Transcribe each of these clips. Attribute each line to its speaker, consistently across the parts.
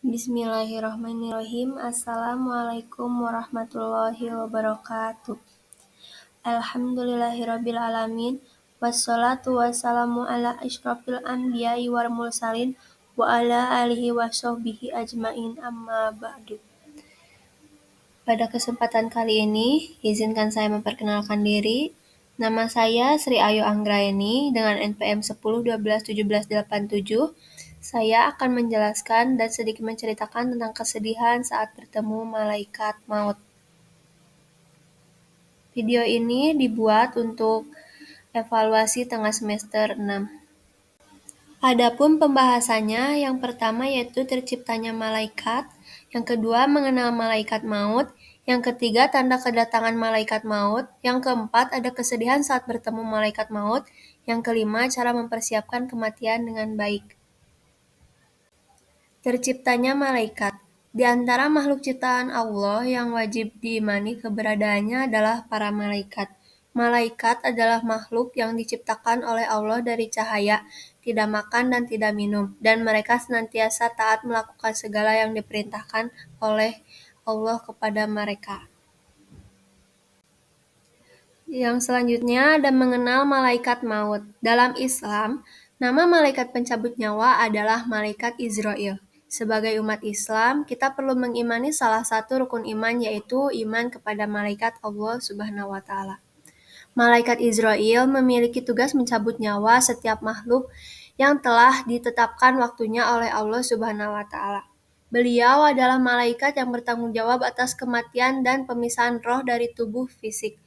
Speaker 1: Bismillahirrahmanirrahim. Assalamualaikum warahmatullahi wabarakatuh. Alhamdulillahirabbil alamin. Wassalatu wassalamu ala asyrofil anbiya'i wal mursalin wa ala alihi washabbihi ajmain amma ba'du. Pada kesempatan kali ini, izinkan saya memperkenalkan diri. Nama saya Sri Ayu Anggraeni dengan NPM 10121787. Saya akan menjelaskan dan sedikit menceritakan tentang kesedihan saat bertemu malaikat maut. Video ini dibuat untuk evaluasi tengah semester 6. Adapun pembahasannya, yang pertama yaitu terciptanya malaikat, yang kedua mengenal malaikat maut, yang ketiga tanda kedatangan malaikat maut, yang keempat ada kesedihan saat bertemu malaikat maut, yang kelima cara mempersiapkan kematian dengan baik. Terciptanya malaikat. Di antara makhluk ciptaan Allah yang wajib diimani keberadaannya adalah para malaikat. Malaikat adalah makhluk yang diciptakan oleh Allah dari cahaya, tidak makan dan tidak minum, dan mereka senantiasa taat melakukan segala yang diperintahkan oleh Allah kepada mereka. Yang selanjutnya ada mengenal malaikat maut. Dalam Islam, nama malaikat pencabut nyawa adalah malaikat Izrail. Sebagai umat Islam, kita perlu mengimani salah satu rukun iman, yaitu iman kepada malaikat Allah Subhanahu wa Ta'ala. Malaikat Izrail memiliki tugas mencabut nyawa setiap makhluk yang telah ditetapkan waktunya oleh Allah Subhanahu wa Ta'ala. Beliau adalah malaikat yang bertanggung jawab atas kematian dan pemisahan roh dari tubuh fisik.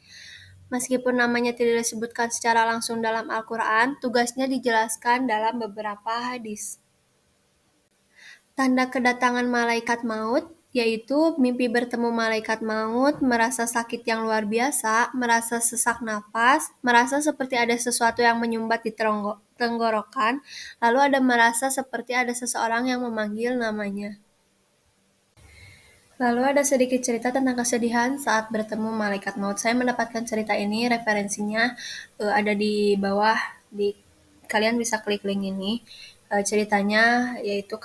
Speaker 1: Meskipun namanya tidak disebutkan secara langsung dalam Al-Quran, tugasnya dijelaskan dalam beberapa hadis. Tanda kedatangan malaikat maut, yaitu mimpi bertemu malaikat maut, merasa sakit yang luar biasa, merasa sesak napas, merasa seperti ada sesuatu yang menyumbat di tenggorokan, lalu ada merasa seperti ada seseorang yang memanggil namanya. Lalu ada sedikit cerita tentang kesedihan saat bertemu malaikat maut. Saya mendapatkan cerita ini, referensinya ada di bawah, kalian bisa klik link ini. Ceritanya yaitu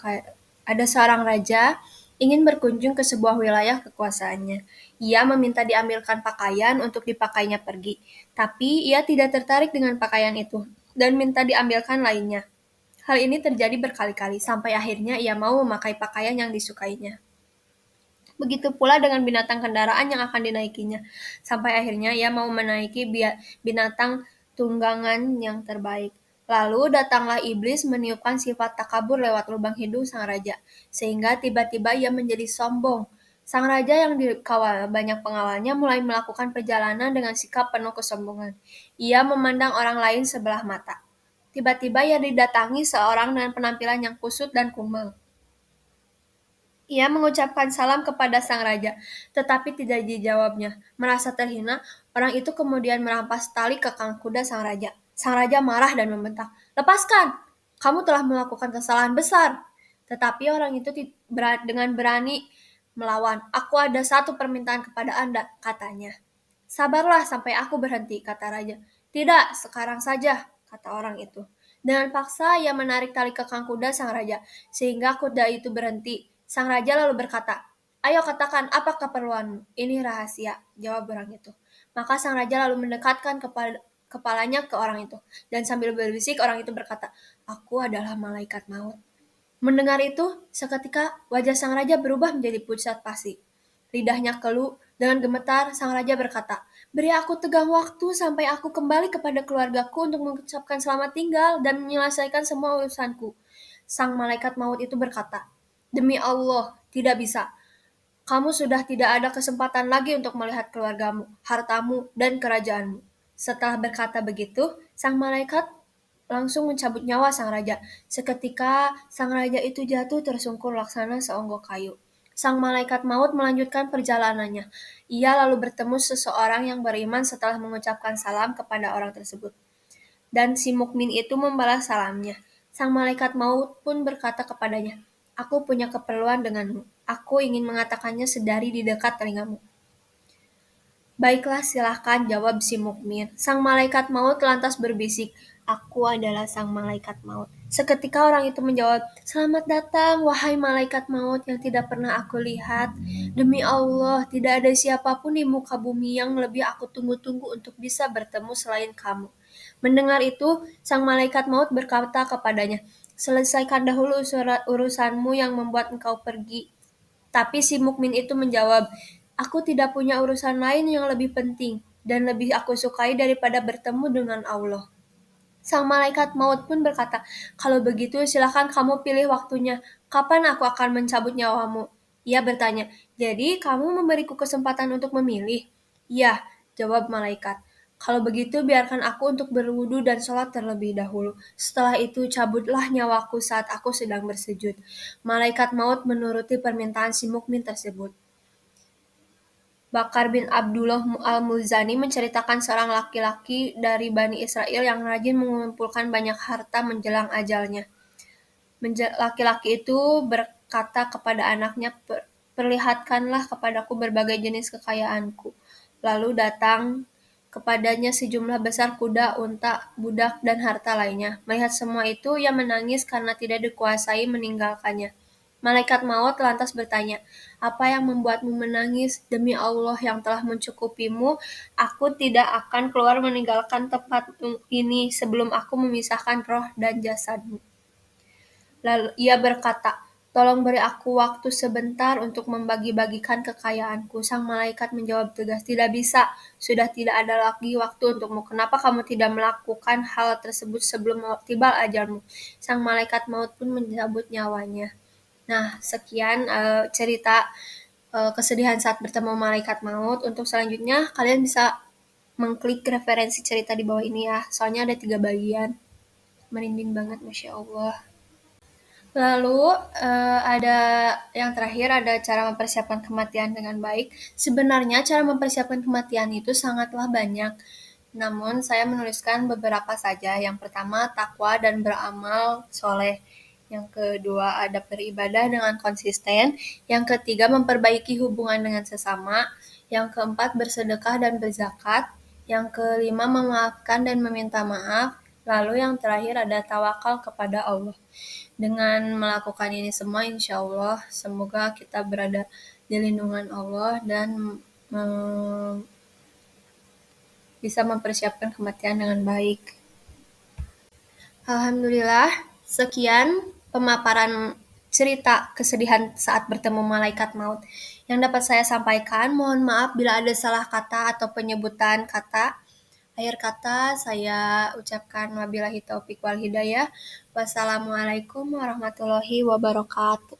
Speaker 1: ada seorang raja ingin berkunjung ke sebuah wilayah kekuasaannya. Ia meminta diambilkan pakaian untuk dipakainya pergi, tapi ia tidak tertarik dengan pakaian itu dan minta diambilkan lainnya. Hal ini terjadi berkali-kali sampai akhirnya ia mau memakai pakaian yang disukainya. Begitu pula dengan binatang kendaraan yang akan dinaikinya, sampai akhirnya ia mau menaiki binatang tunggangan yang terbaik. Lalu datanglah iblis meniupkan sifat takabur lewat lubang hidung sang raja, sehingga tiba-tiba ia menjadi sombong. Sang raja yang dikawal banyak pengawalnya mulai melakukan perjalanan dengan sikap penuh kesombongan. Ia memandang orang lain sebelah mata. Tiba-tiba ia didatangi seorang dengan penampilan yang kusut dan kumal. Ia mengucapkan salam kepada sang raja, tetapi tidak dijawabnya. Merasa terhina, orang itu kemudian merampas tali kekang kuda sang raja. Sang raja marah dan membentak, "Lepaskan! Kamu telah melakukan kesalahan besar." Tetapi orang itu dengan berani melawan. "Aku ada satu permintaan kepada Anda," katanya. "Sabarlah sampai aku berhenti," kata raja. "Tidak, sekarang saja," kata orang itu. Dengan paksa ia menarik tali kekang kuda sang raja, sehingga kuda itu berhenti. Sang raja lalu berkata, "Ayo katakan apa keperluanmu?" "Ini rahasia," jawab orang itu. Maka sang raja lalu mendekatkan kepalanya ke orang itu, dan sambil berbisik orang itu berkata, "Aku adalah malaikat maut." Mendengar itu, seketika wajah sang raja berubah menjadi pucat pasi. Lidahnya keluh, dengan gemetar sang raja berkata, "Beri aku tegang waktu sampai aku kembali kepada keluargaku untuk mengucapkan selamat tinggal dan menyelesaikan semua urusanku." Sang malaikat maut itu berkata, "Demi Allah, tidak bisa. Kamu sudah tidak ada kesempatan lagi untuk melihat keluargamu, hartamu, dan kerajaanmu." Setelah berkata begitu, sang malaikat langsung mencabut nyawa sang raja. Seketika, sang raja itu jatuh tersungkur laksana seonggok kayu. Sang malaikat maut melanjutkan perjalanannya. Ia lalu bertemu seseorang yang beriman setelah mengucapkan salam kepada orang tersebut. Dan si mukmin itu membalas salamnya. Sang malaikat maut pun berkata kepadanya, "Aku punya keperluan denganmu. Aku ingin mengatakannya sedari di dekat telingamu." "Baiklah, silahkan," jawab si mukmin. Sang malaikat maut lantas berbisik, "Aku adalah sang malaikat maut. Seketika orang itu menjawab, "Selamat datang, wahai malaikat maut yang tidak pernah aku lihat. Demi Allah, tidak ada siapapun di muka bumi yang lebih aku tunggu-tunggu untuk bisa bertemu selain kamu." Mendengar itu, sang malaikat maut berkata kepadanya, "Selesaikan dahulu urusanmu yang membuat engkau pergi." Tapi si mukmin itu menjawab, "Aku tidak punya urusan lain yang lebih penting dan lebih aku sukai daripada bertemu dengan Allah." Sang malaikat maut pun berkata, "Kalau begitu silakan kamu pilih waktunya. Kapan aku akan mencabut nyawamu?" Ia bertanya, "Jadi kamu memberiku kesempatan untuk memilih?" "Iya," jawab malaikat. "Kalau begitu biarkan aku untuk berwudu dan sholat terlebih dahulu. Setelah itu cabutlah nyawaku saat aku sedang bersujud." Malaikat maut menuruti permintaan si mukmin tersebut. Bakar bin Abdullah al-Muzani menceritakan seorang laki-laki dari Bani Israel yang rajin mengumpulkan banyak harta menjelang ajalnya. Laki-laki itu berkata kepada anaknya, "Perlihatkanlah kepadaku berbagai jenis kekayaanku." Lalu datang kepadanya sejumlah besar kuda, unta, budak, dan harta lainnya. Melihat semua itu, ia menangis karena tidak dikuasai meninggalkannya. Malaikat maut lantas bertanya, "Apa yang membuatmu menangis? Demi Allah yang telah mencukupimu, aku tidak akan keluar meninggalkan tempat ini sebelum aku memisahkan roh dan jasadmu." Lalu ia berkata, "Tolong beri aku waktu sebentar untuk membagi-bagikan kekayaanku." Sang malaikat menjawab tegas, "Tidak bisa, sudah tidak ada lagi waktu untukmu. Kenapa kamu tidak melakukan hal tersebut sebelum tiba ajalmu?" Sang malaikat maut pun mencabut nyawanya. Nah, sekian cerita kesedihan saat bertemu malaikat maut. Untuk selanjutnya, kalian bisa mengklik referensi cerita di bawah ini ya. Soalnya ada 3 bagian. Merinding banget, Masya Allah. Lalu ada yang terakhir, ada cara mempersiapkan kematian dengan baik. Sebenarnya cara mempersiapkan kematian itu sangatlah banyak. Namun saya menuliskan beberapa saja. Yang pertama, takwa dan beramal soleh. Yang kedua, ada beribadah dengan konsisten. Yang ketiga, memperbaiki hubungan dengan sesama. Yang keempat, bersedekah dan berzakat. Yang kelima, memaafkan dan meminta maaf. Lalu yang terakhir ada tawakal kepada Allah. Dengan melakukan ini semua, insya Allah, semoga kita berada di lindungan Allah dan bisa mempersiapkan kematian dengan baik. Alhamdulillah, sekian pemaparan cerita kesedihan saat bertemu malaikat maut yang dapat saya sampaikan. Mohon maaf bila ada salah kata atau penyebutan kata. Akhir kata saya ucapkan wabillahi taufik wal hidayah. Wassalamualaikum warahmatullahi wabarakatuh.